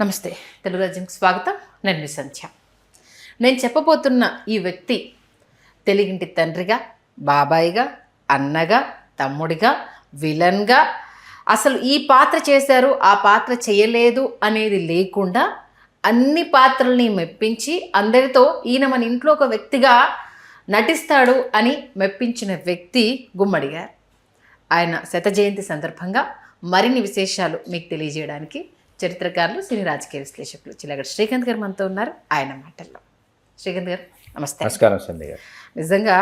నమస్తే, తెలుగు రాజ్యంకి స్వాగతం. నేను మీ సంధ్య. నేను చెప్పబోతున్న ఈ వ్యక్తి తెలుగింటి తండ్రిగా, బాబాయిగా, అన్నగా, తమ్ముడిగా, విలన్గా, అసలు ఈ పాత్ర చేశారు, ఆ పాత్ర చేయలేదు అనేది లేకుండా అన్ని పాత్రల్ని మెప్పించి అందరితో ఈయన మన ఇంట్లో ఒక వ్యక్తిగా నటిస్తాడు అని మెప్పించిన వ్యక్తి గుమ్మడి గారు. ఆయన శత జయంతి సందర్భంగా మరిన్ని విశేషాలు మీకు తెలియజేయడానికి చరిత్రకారులు, సినీ రాజకీయ విశ్లేషకులు చిలగడ శ్రీకాంత్ గారు మనతో ఉన్నారు. ఆయన మాటల్లో. శ్రీకాంత్ గారు నమస్తే. నమస్కారం సంధ్య గారు. నిజంగా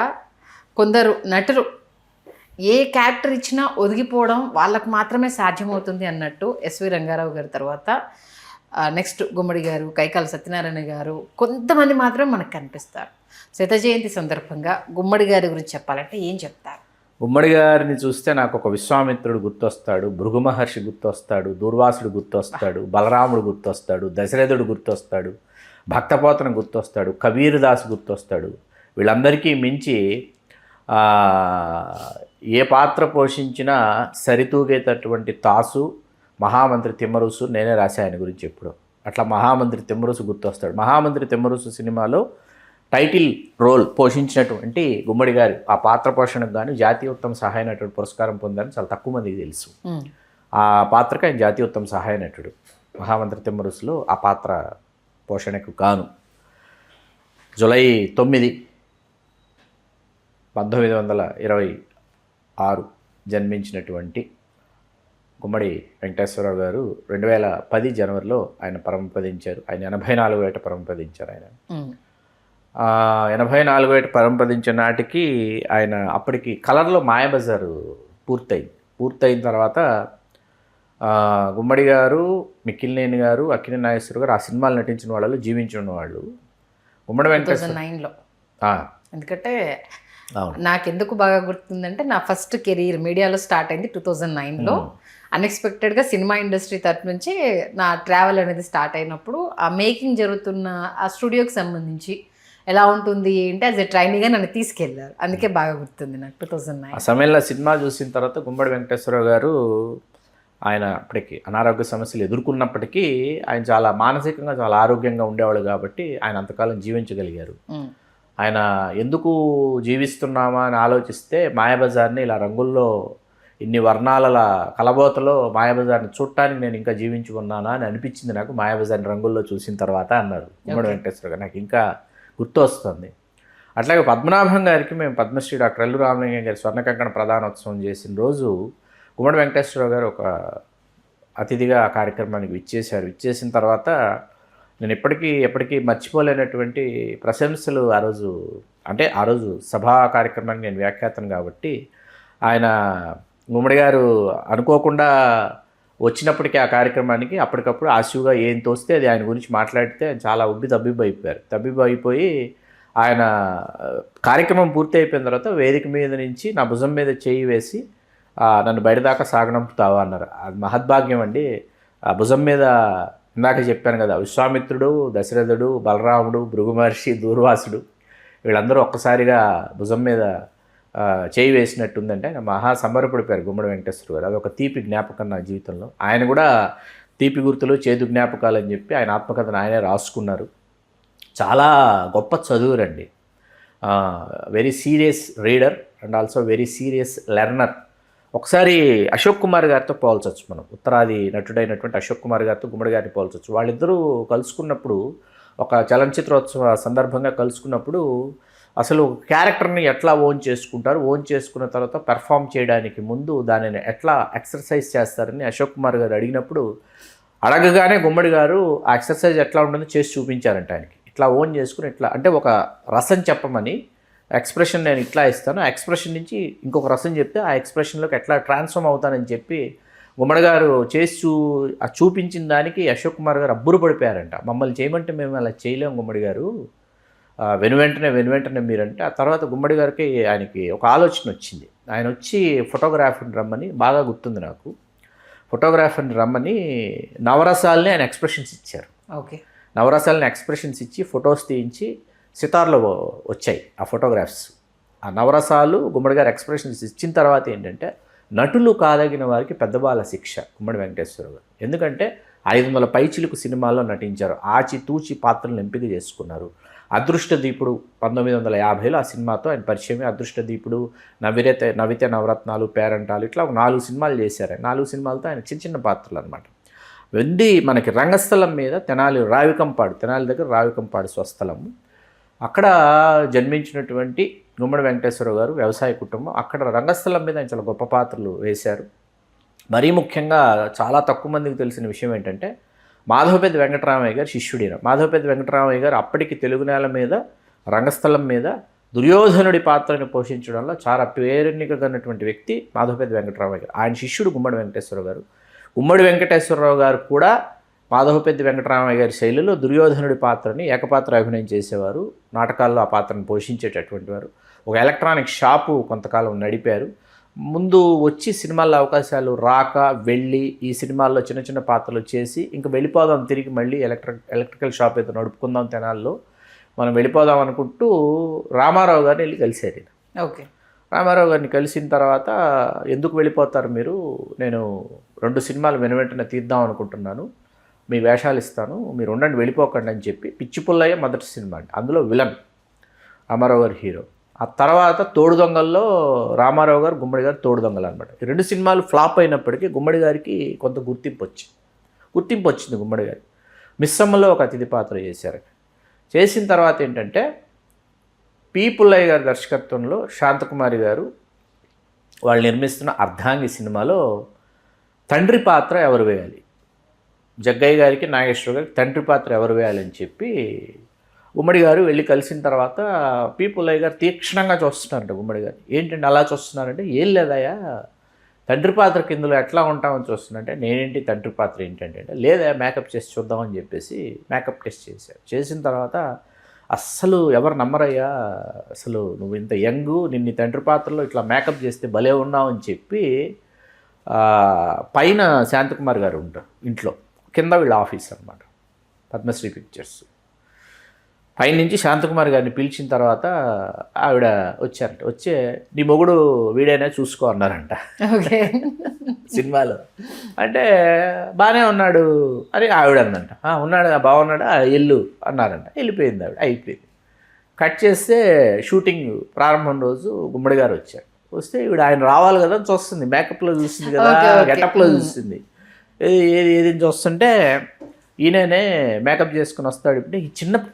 కొందరు నటులు ఏ క్యారెక్టర్ ఇచ్చినా ఒదిగిపోవడం వాళ్ళకు మాత్రమే సాధ్యమవుతుంది అన్నట్టు ఎస్వి రంగారావు గారి తర్వాత నెక్స్ట్ గుమ్మడి గారు, కైకాల సత్యనారాయణ గారు, కొంతమంది మాత్రమే మనకు కనిపిస్తారు. శత జయంతి సందర్భంగా గుమ్మడి గారి గురించి చెప్పాలంటే ఏం చెప్తారు? గుమ్మడి గారిని చూస్తే నాకు ఒక విశ్వామిత్రుడు గుర్తొస్తాడు, భృగు మహర్షి గుర్తొస్తాడు, దూర్వాసుడు గుర్తొస్తాడు, బలరాముడు గుర్తొస్తాడు, దశరథుడు గుర్తొస్తాడు, భక్తపోతన గుర్తొస్తాడు, కబీర్దాస్ గుర్తొస్తాడు. వీళ్ళందరికీ మించి ఏ పాత్ర పోషించినా సరితూగేటటువంటి తాసు మహామంత్రి తిమ్మరుసు నేనే రాశా ఆయన గురించి ఎప్పుడు. అట్లా మహామంత్రి తిమ్మరుసు గుర్తొస్తాడు. మహామంత్రి తిమ్మరుసు సినిమాలో టైటిల్ రోల్ పోషించినటువంటి గుమ్మడి గారు ఆ పాత్ర పోషణకు గాను జాతీయ ఉత్తమ సహాయ నటుడు పురస్కారం పొందారని చాలా తక్కువ మందికి తెలుసు. ఆ పాత్రకు ఆయన జాతీయ ఉత్తమ సహాయ నటుడు. మహామంత్రి తిమ్మరుసులో ఆ పాత్ర పోషణకు గాను జూలై 9, 1926 జన్మించినటువంటి గుమ్మడి వెంకటేశ్వరరావు గారు 2010 జనవరిలో ఆయన పరమపదించారు. ఆయన 84 ఏట పరమపదించారు. ఆయన 84 ఏట పరమపదించిన నాటికి ఆయన అప్పటికి కలర్లో మాయాబజారు పూర్తయిన తర్వాత గుమ్మడి గారు, మిక్కిలినేని గారు, అక్కినేని నాగేశ్వర గారు ఆ సినిమాలు నటించిన వాళ్ళు జీవించిన వాళ్ళు. గుమ్మడి వెంకటేశ్వర 2009లో. ఎందుకంటే నాకెందుకు బాగా గుర్తుందంటే నా ఫస్ట్ కెరీర్ మీడియాలో స్టార్ట్ అయింది 2009లో. అన్ఎక్స్పెక్టెడ్గా సినిమా ఇండస్ట్రీ తరఫు నుంచి నా ట్రావెల్ అనేది స్టార్ట్ అయినప్పుడు ఆ మేకింగ్ జరుగుతున్న ఆ స్టూడియోకి సంబంధించి ఎలా ఉంటుంది ఏంటి యాజ్ ఎ ట్రైనీగా నన్ను తీసుకెళ్ళారు. అందుకే బాగా గుర్తుంది నాకు 2009. ఆ సమయంలో సినిమా చూసిన తర్వాత గుమ్మడి వెంకటేశ్వరరావు గారు ఆయన అప్పటికి అనారోగ్య సమస్యలు ఎదుర్కొన్నప్పటికీ ఆయన చాలా మానసికంగా చాలా ఆరోగ్యంగా ఉండేవాళ్ళు కాబట్టి ఆయన అంతకాలం జీవించగలిగారు. ఆయన ఎందుకు జీవిస్తున్నామా అని ఆలోచిస్తే మాయాబజార్ని ఇలా రంగుల్లో ఇన్ని వర్ణాల కలబోతలో మాయాబజార్ని చూడటానికి నేను ఇంకా జీవించి ఉన్నానా అని అనిపించింది నాకు మాయాబజార్ని రంగుల్లో చూసిన తర్వాత అన్నారు గుమ్మడి వెంకటేశ్వర గారు. నాకు ఇంకా గుర్తు వస్తుంది. అట్లాగే పద్మనాభం గారికి మేము పద్మశ్రీ డాక్టర్ ఎల్లు రామలింగం గారి స్వర్ణ కంకణ ప్రధానోత్సవం చేసిన రోజు గుమ్మడి వెంకటేశ్వరరావు గారు ఒక అతిథిగా ఆ కార్యక్రమానికి విచ్చేసిన తర్వాత నేను ఎప్పటికీ మర్చిపోలేనటువంటి ప్రశంసలు ఆ రోజు సభా కార్యక్రమానికి నేను వ్యాఖ్యాతను కాబట్టి ఆయన గుమ్మడి గారు అనుకోకుండా వచ్చినప్పటికీ ఆ కార్యక్రమానికి అప్పటికప్పుడు ఆశువుగా ఏం తోస్తే అది ఆయన గురించి మాట్లాడితే ఆయన చాలా తబ్బిబ్బైపోయి ఆయన కార్యక్రమం పూర్తి అయిపోయిన తర్వాత వేదిక మీద నుంచి నా భుజం మీద చేయి వేసి నన్ను బయటదాకా సాగనంపుతావా అన్నారు. అది మహద్భాగ్యం అండి. ఆ భుజం మీద ఇందాక చెప్పాను కదా, విశ్వామిత్రుడు, దశరథుడు, బలరాముడు, భృగు మహర్షి, దూర్వాసుడు వీళ్ళందరూ ఒక్కసారిగా భుజం మీద చేయి వేసినట్టుందంటే ఆయన మహా సంబరపడిపోయారు గుమ్మడి వెంకటేశ్వర గారు. అదొక తీపి జ్ఞాపకం నా జీవితంలో. ఆయన కూడా తీపి గుర్తులు, చేదు జ్ఞాపకాలు అని చెప్పి ఆయన ఆత్మకథను ఆయనే రాసుకున్నారు. చాలా గొప్ప చదువురండి. Very serious reader and also very serious learner. ఒకసారి అశోక్ కుమార్ గారితో పోల్చొచ్చు మనం. ఉత్తరాది నటుడైనటువంటి అశోక్ కుమార్ గారితో గుమ్మడి గారిని పోల్చొచ్చు. వాళ్ళిద్దరూ కలుసుకున్నప్పుడు ఒక చలనచిత్రోత్సవ సందర్భంగా కలుసుకున్నప్పుడు అసలు క్యారెక్టర్ని ఎట్లా ఓన్ చేసుకున్న తర్వాత పెర్ఫామ్ చేయడానికి ముందు దానిని ఎట్లా ఎక్సర్సైజ్ చేస్తారని అశోక్ కుమార్ గారు అడగగానే గుమ్మడి గారు ఆ ఎక్సర్సైజ్ ఎట్లా ఉంటుందో చేసి చూపించారంట ఆయనకి. ఇట్లా ఓన్ చేసుకుని ఇట్లా అంటే ఒక రసం చెప్పమని ఎక్స్ప్రెషన్ నేను ఇట్లా ఇస్తాను, ఆ ఎక్స్ప్రెషన్ నుంచి ఇంకొక రసం చెప్తే ఆ ఎక్స్ప్రెషన్లోకి ఎట్లా ట్రాన్స్ఫార్మ్ అవుతానని చెప్పి గుమ్మడి గారు చూపించిన దానికి అశోక్ కుమార్ గారు అబ్బురు పడిపోయారంట. మమ్మల్ని చేయమంటే మేము అలా చేయలేము గుమ్మడి గారు, వెనువెంటనే మీరంటే. ఆ తర్వాత గుమ్మడి గారికి ఆయనకి ఒక ఆలోచన వచ్చింది. ఆయన వచ్చి ఫోటోగ్రాఫర్ని రమ్మని, బాగా గుర్తుంది నాకు, ఫోటోగ్రాఫర్ని రమ్మని నవరసాలని ఆయన ఎక్స్ప్రెషన్స్ ఇచ్చారు. నవరసాలని ఎక్స్ప్రెషన్స్ ఇచ్చి ఫొటోస్ తీయించి సితార్లో వచ్చాయి ఆ ఫోటోగ్రాఫ్స్. ఆ నవరసాలు గుమ్మడి గారు ఎక్స్ప్రెషన్స్ ఇచ్చిన తర్వాత ఏంటంటే నటులు కాదగిన వారికి పెద్దబాల శిక్ష గుమ్మడి వెంకటేశ్వర గారు. ఎందుకంటే 500 పైచిలుకు సినిమాల్లో నటించారు. ఆచితూచి పాత్రలను ఎంపిక చేసుకున్నారు. అదృష్టదీపుడు 1950లో ఆ సినిమాతో ఆయన పరిచయమే. అదృష్టదీపుడు, నవితే నవరత్నాలు, పేరంటాలు ఇట్లా ఒక 4 సినిమాలు చేశారు. 4 సినిమాలతో ఆయన చిన్న చిన్న పాత్రలు అనమాట. మనకి రంగస్థలం మీద తెనాలి దగ్గర రావికంపాడు స్వస్థలము. అక్కడ జన్మించినటువంటి గుమ్మడి వెంకటేశ్వరరావు గారు వ్యవసాయ కుటుంబం. అక్కడ రంగస్థలం మీద ఆయన చాలా గొప్ప పాత్రలు వేశారు. మరీ ముఖ్యంగా చాలా తక్కువ మందికి తెలిసిన విషయం ఏంటంటే మాధవపెద్ది వెంకటరామయ్య గారు శిష్యుడిన. మాధవపెద్ది వెంకటరామయ్య గారు అప్పటికి తెలుగు నేల మీద రంగస్థలం మీద దుర్యోధనుడి పాత్రను పోషించడంలో చాలా పేరెన్నికగన్నటువంటి వ్యక్తి మాధవపెద్ది వెంకటరామయ్య గారు. ఆయన శిష్యుడు గుమ్మడి వెంకటేశ్వరరావు గారు. గుమ్మడి వెంకటేశ్వరరావు గారు కూడా మాధవపెద్ది వెంకటరామయ్య గారి శైలిలో దుర్యోధనుడి పాత్రని ఏకపాత్ర అభినయం చేసేవారు. నాటకాల్లో ఆ పాత్రను పోషించేటటువంటి వారు. ఒక ఎలక్ట్రానిక్ షాపు కొంతకాలం నడిపారు. ముందు వచ్చి సినిమాల్లో అవకాశాలు రాక వెళ్ళి ఈ సినిమాల్లో చిన్న చిన్న పాత్రలు చేసి ఇంకా వెళ్ళిపోదాం, తిరిగి మళ్ళీ ఎలక్ట్రికల్ షాప్ ఏదో నడుపుకుందాం తెనాల్లో మనం వెళ్ళిపోదాం అనుకుంటూ రామారావు గారిని వెళ్ళి కలిశారు. ఓకే. రామారావు గారిని కలిసిన తర్వాత ఎందుకు వెళ్ళిపోతారు మీరు, నేను 2 సినిమాలు వెనువెంటనే తీద్దాం అనుకుంటున్నాను, మీ వేషాలు ఇస్తాను, మీరు ఉండండి వెళ్ళిపోకండి అని చెప్పి పిచ్చి పుల్లయ్య మొదటి సినిమా అండి. అందులో విలన్ రామారావు గారు హీరో. ఆ తర్వాత తోడు దొంగల్లో రామారావు గారు గుమ్మడి గారు తోడు దొంగలు అనమాట. ఈ 2 సినిమాలు ఫ్లాప్ అయినప్పటికీ గుమ్మడి గారికి కొంత గుర్తింపు వచ్చింది. గుమ్మడి గారు మిస్సమ్మలో ఒక అతిథి పాత్ర చేశారు. చేసిన తర్వాత ఏంటంటే పి పుల్లయ్య గారి దర్శకత్వంలో శాంతకుమారి గారు వాళ్ళు నిర్మిస్తున్న అర్ధాంగి సినిమాలో తండ్రి పాత్ర ఎవరు వేయాలి, జగ్గయ్య గారికి నాగేశ్వర గారికి తండ్రి పాత్ర ఎవరు వేయాలని చెప్పి గుమ్మడి గారు వెళ్ళి కలిసిన తర్వాత పి పుల్లయ్య గారు తీక్షణంగా చూస్తున్నారంట. గుమ్మడి గారు ఏంటంటే అలా చూస్తున్నారంటే, ఏం లేదయ్యా తండ్రి పాత్ర కిందలో ఎట్లా ఉంటామని చూస్తున్నారంటే, నేనేంటి తండ్రి పాత్ర ఏంటంటే, లేదా మేకప్ చేసి చూద్దామని చెప్పేసి మేకప్ టెస్ట్ చేశారు. చేసిన తర్వాత అస్సలు ఎవరు నమ్మరయ్యా, అసలు నువ్వు ఇంత యంగు, నిన్ను తండ్రి పాత్రలో ఇట్లా మేకప్ చేస్తే భలే ఉన్నావు అని చెప్పి పైన శాంతకుమార్ గారు ఉంటారు ఇంట్లో, కింద వీళ్ళ ఆఫీస్ అనమాట పద్మశ్రీ పిక్చర్స్. పైనుంచి శాంతకుమార్ గారిని పిలిచిన తర్వాత ఆవిడ వచ్చారంట. వచ్చే నీ మొగుడు వీడైనా చూసుకో అన్నారంట. ఓకే. సినిమాలో అంటే బాగానే ఉన్నాడు అని ఆవిడ అందంట. ఉన్నాడు, బాగున్నాడా, ఎల్లు అన్నారంట. వెళ్ళిపోయింది ఆవిడ. అయిపోయింది. కట్ చేస్తే షూటింగ్ ప్రారంభం రోజు గుమ్మడి గారు వచ్చారు. వస్తే ఈవిడ ఆయన రావాలి కదా అని చూస్తుంది, మేకప్లో చూస్తుంది కదా, గెటప్లో చూస్తుంది. ఏది చూస్తుంటే ఈయననే మేకప్ చేసుకుని వస్తాడు. ఇప్పుడు ఈ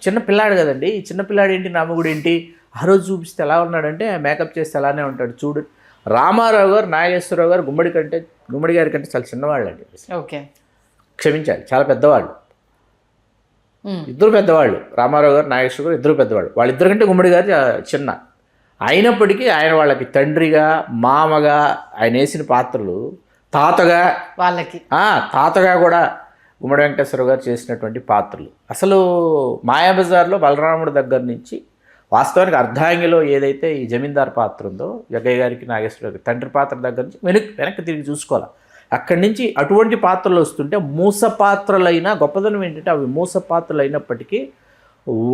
చిన్న పిల్లాడు కదండి, ఈ చిన్న పిల్లాడు ఏంటి నా మొగుడు ఏంటి, ఆ రోజు చూపిస్తే ఎలా ఉన్నాడంటే మేకప్ చేస్తే అలానే ఉంటాడు చూడు. రామారావు గారు నాగేశ్వరరావు గారు గుమ్మడి గారి కంటే చాలా చిన్నవాళ్ళు అండి. ఓకే, క్షమించాలి, చాలా పెద్దవాళ్ళు, ఇద్దరు పెద్దవాళ్ళు. రామారావు గారు నాగేశ్వరరావు గారు ఇద్దరు పెద్దవాళ్ళు. వాళ్ళిద్దరి కంటే గుమ్మడి గారు చిన్న. అయినప్పటికీ ఆయన వాళ్ళకి తండ్రిగా, మామగా ఆయన వేసిన పాత్రలు, తాతగా వాళ్ళకి తాతగా కూడా గుమ్మడి వెంకటేశ్వర గారు చేసినటువంటి పాత్రలు. అసలు మాయాబజార్లో బలరాముడి దగ్గర నుంచి వాస్తవానికి అర్ధాంగిలో ఏదైతే ఈ జమీందార్ పాత్ర ఉందో జగ్గయ్య గారికి నాగేశ్వర గారికి తండ్రి పాత్ర దగ్గర నుంచి వెనక్కి తిరిగి చూసుకోవాలి. అక్కడి నుంచి అటువంటి పాత్రలు వస్తుంటే మూస పాత్రలైనా గొప్పదనం ఏంటంటే అవి మూస పాత్రలు అయినప్పటికీ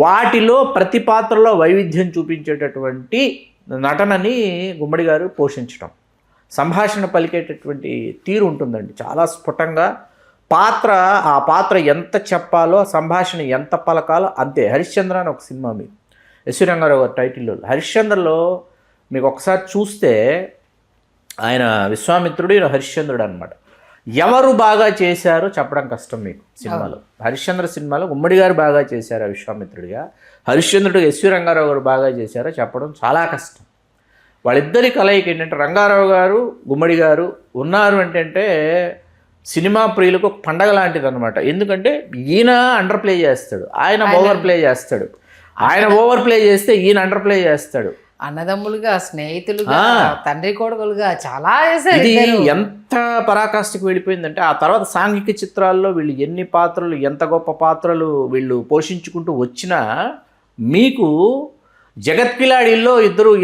వాటిలో ప్రతి పాత్రలో వైవిధ్యం చూపించేటటువంటి నటనని గుమ్మడి గారు పోషించడం, సంభాషణ పలికేటటువంటి తీరు ఉంటుందండి చాలా స్ఫుటంగా. ఆ పాత్ర ఎంత చెప్పాలో, సంభాషణ ఎంత పలకాలో అంతే. హరిశ్చంద్ర అని ఒక సినిమా మీద ఎస్వి రంగారావు గారు టైటిల్లో, హరిశ్చంద్రలో మీకు ఒకసారి చూస్తే ఆయన విశ్వామిత్రుడు, ఈయన హరిశ్చంద్రుడు అనమాట. ఎవరు బాగా చేశారో చెప్పడం కష్టం మీకు సినిమాలో. హరిశ్చంద్ర సినిమాలో గుమ్మడి గారు బాగా చేశారా విశ్వామిత్రుడిగా, హరిశ్చంద్రుడు ఎస్వి రంగారావు గారు బాగా చేశారో చెప్పడం చాలా కష్టం. వాళ్ళిద్దరి కలయిక ఏంటంటే రంగారావు గారు గుమ్మడి గారు ఉన్నారు అంటే సినిమా ప్రియులకు ఒక పండగ లాంటిది అనమాట. ఎందుకంటే ఈయన అండర్ ప్లే చేస్తాడు, ఆయన ఓవర్ ప్లే చేస్తాడు, ఆయన ఓవర్ ప్లే చేస్తే ఈయన అండర్ ప్లే చేస్తాడు. అన్నదమ్ములుగా, స్నేహితులుగా, తండ్రి కొడుకులుగా చాలా చేశారు. ఇది ఎంత పరాకాష్ఠకు వెళ్ళిపోయిందంటే ఆ తర్వాత సాంఘిక చిత్రాల్లో వీళ్ళు ఎన్ని పాత్రలు, ఎంత గొప్ప పాత్రలు వీళ్ళు పోషించుకుంటూ వచ్చినా మీకు జగత్ కిలాడిల్లో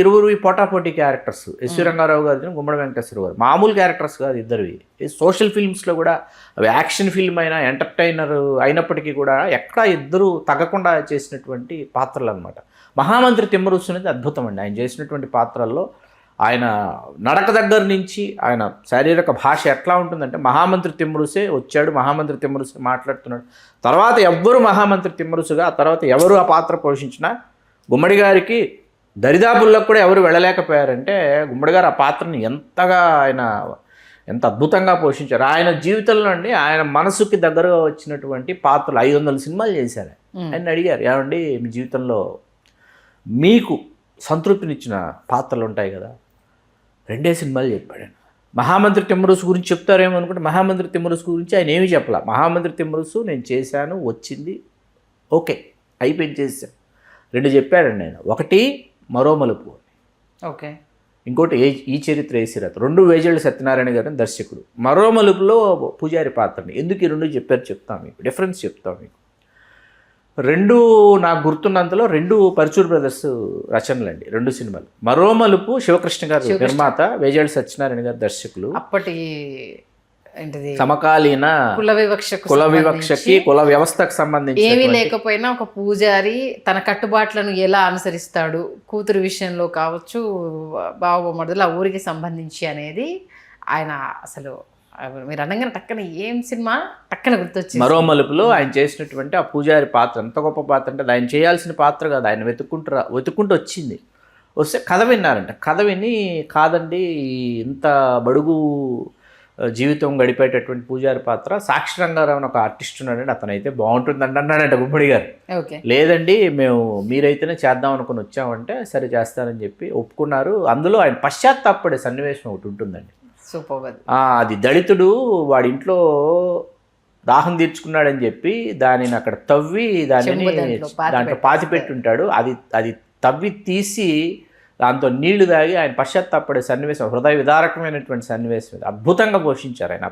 ఇరువురు పోటాపోటీ క్యారెక్టర్స్, ఎస్వి రంగారావు గారు, గుమ్మడి వెంకటేశ్వర గారు. మామూలు క్యారెక్టర్స్ కాదు ఇద్దరివి. సోషల్ ఫిల్మ్స్లో కూడా అవి యాక్షన్ ఫిల్మ్ అయినా ఎంటర్టైనర్ అయినప్పటికీ కూడా ఎక్కడా ఇద్దరు తగ్గకుండా చేసినటువంటి పాత్రలు అనమాట. మహామంత్రి తిమ్మరుసు అనేది అద్భుతం అండి. ఆయన చేసినటువంటి పాత్రల్లో ఆయన నడక దగ్గర నుంచి ఆయన శారీరక భాష ఎట్లా ఉంటుందంటే మహామంత్రి తిమ్మరుసే వచ్చాడు, మహామంత్రి తిమ్మరుసే మాట్లాడుతున్నాడు. తర్వాత ఎవ్వరు మహామంత్రి తిమ్మరుసుగా ఆ తర్వాత ఎవరు ఆ పాత్ర పోషించినా గుమ్మడి గారికి దరిదాపుల్లో కూడా ఎవరు వెళ్ళలేకపోయారంటే గుమ్మడి గారు ఆ పాత్రని ఎంతగా ఆయన ఎంత అద్భుతంగా పోషించారు. ఆయన జీవితంలో అండి ఆయన మనసుకి దగ్గరగా వచ్చినటువంటి పాత్రలు 500 సినిమాలు చేశారు. ఆయన అడిగారు, ఏమండి మీ జీవితంలో మీకు సంతృప్తినిచ్చిన పాత్రలు ఉంటాయి కదా, 2 సినిమాలు చెప్పాడు. మహామంత్రి తిమ్మరుసు గురించి చెప్తారేమో అనుకుంటే మహామంత్రి తిమ్మరుసు గురించి ఆయన ఏమీ చెప్పాల. మహామంత్రి తిమ్మరుసు నేను చేశాను, వచ్చింది, ఓకే అయిపోయింది, చేశాను. 2 చెప్పాడండి ఆయన. ఒకటి మరో మలుపు, ఓకే, ఇంకోటి ఈ చరిత్ర ఏసిరాత. 2 వేజేళ్ళ సత్యనారాయణ గారిని దర్శకుడు. మరో మలుపులో పూజారి పాత్రని. ఎందుకు ఈ 2 చెప్పారు చెప్తాను మీకు, డిఫరెన్స్ చెప్తాను మీకు. 2 నాకు గుర్తున్నంతలో 2 పరచూర్ బ్రదర్స్ రచనలండి, 2 సినిమాలు. మరో మలుపు శివకృష్ణ గారు నిర్మాత, వేజేళ్ళ సత్యనారాయణ గారు దర్శకులు. అప్పటి ఏంటిది సమకాలీన కుల వివక్షకి కుల వ్యవస్థకు సంబంధించి ఏమీ లేకపోయినా ఒక పూజారి తన కట్టుబాట్లను ఎలా అనుసరిస్తాడు, కూతురు విషయంలో కావచ్చు, బావమరుదులు ఆ ఊరికి సంబంధించి అనేది ఆయన అసలు మీరు అనగానే టక్కన ఏం సినిమా టక్కన గుర్తొచ్చింది. మరో మలుపులో ఆయన చేసినటువంటి ఆ పూజారి పాత్ర ఎంత గొప్ప పాత్ర అంటే ఆయన చేయాల్సిన పాత్ర కాదు, ఆయన వెతుక్కుంటూ వచ్చింది. వస్తే కథ విన్నారంట. కథ విని కాదండి ఇంత బడుగు జీవితం గడిపేటటువంటి పూజారి పాత్ర సాక్షి రంగారావు అని ఒక ఆర్టిస్ట్ ఉన్నాడండి, అతనైతే బాగుంటుందండి అన్నాడంట గుమ్మడి గారు. లేదండి మేము మీరైతేనే చేద్దాం అనుకుని వచ్చామంటే సరే చేస్తానని చెప్పి ఒప్పుకున్నారు. అందులో ఆయన పశ్చాత్తాపడే సన్నివేశం ఒకటి ఉంటుందండి. అది దళితుడు వాడి ఇంట్లో దాహం తీర్చుకున్నాడని చెప్పి దానిని అక్కడ తవ్వి దాంట్లో పాతిపెట్టి ఉంటాడు. అది తవ్వి తీసి దాంతో నీళ్లు తాగి ఆయన పశ్చాత్తాపడే సన్నివేశం, హృదయ విదారకమైనటువంటి సన్నివేశం, అద్భుతంగా పోషించారు ఆయన.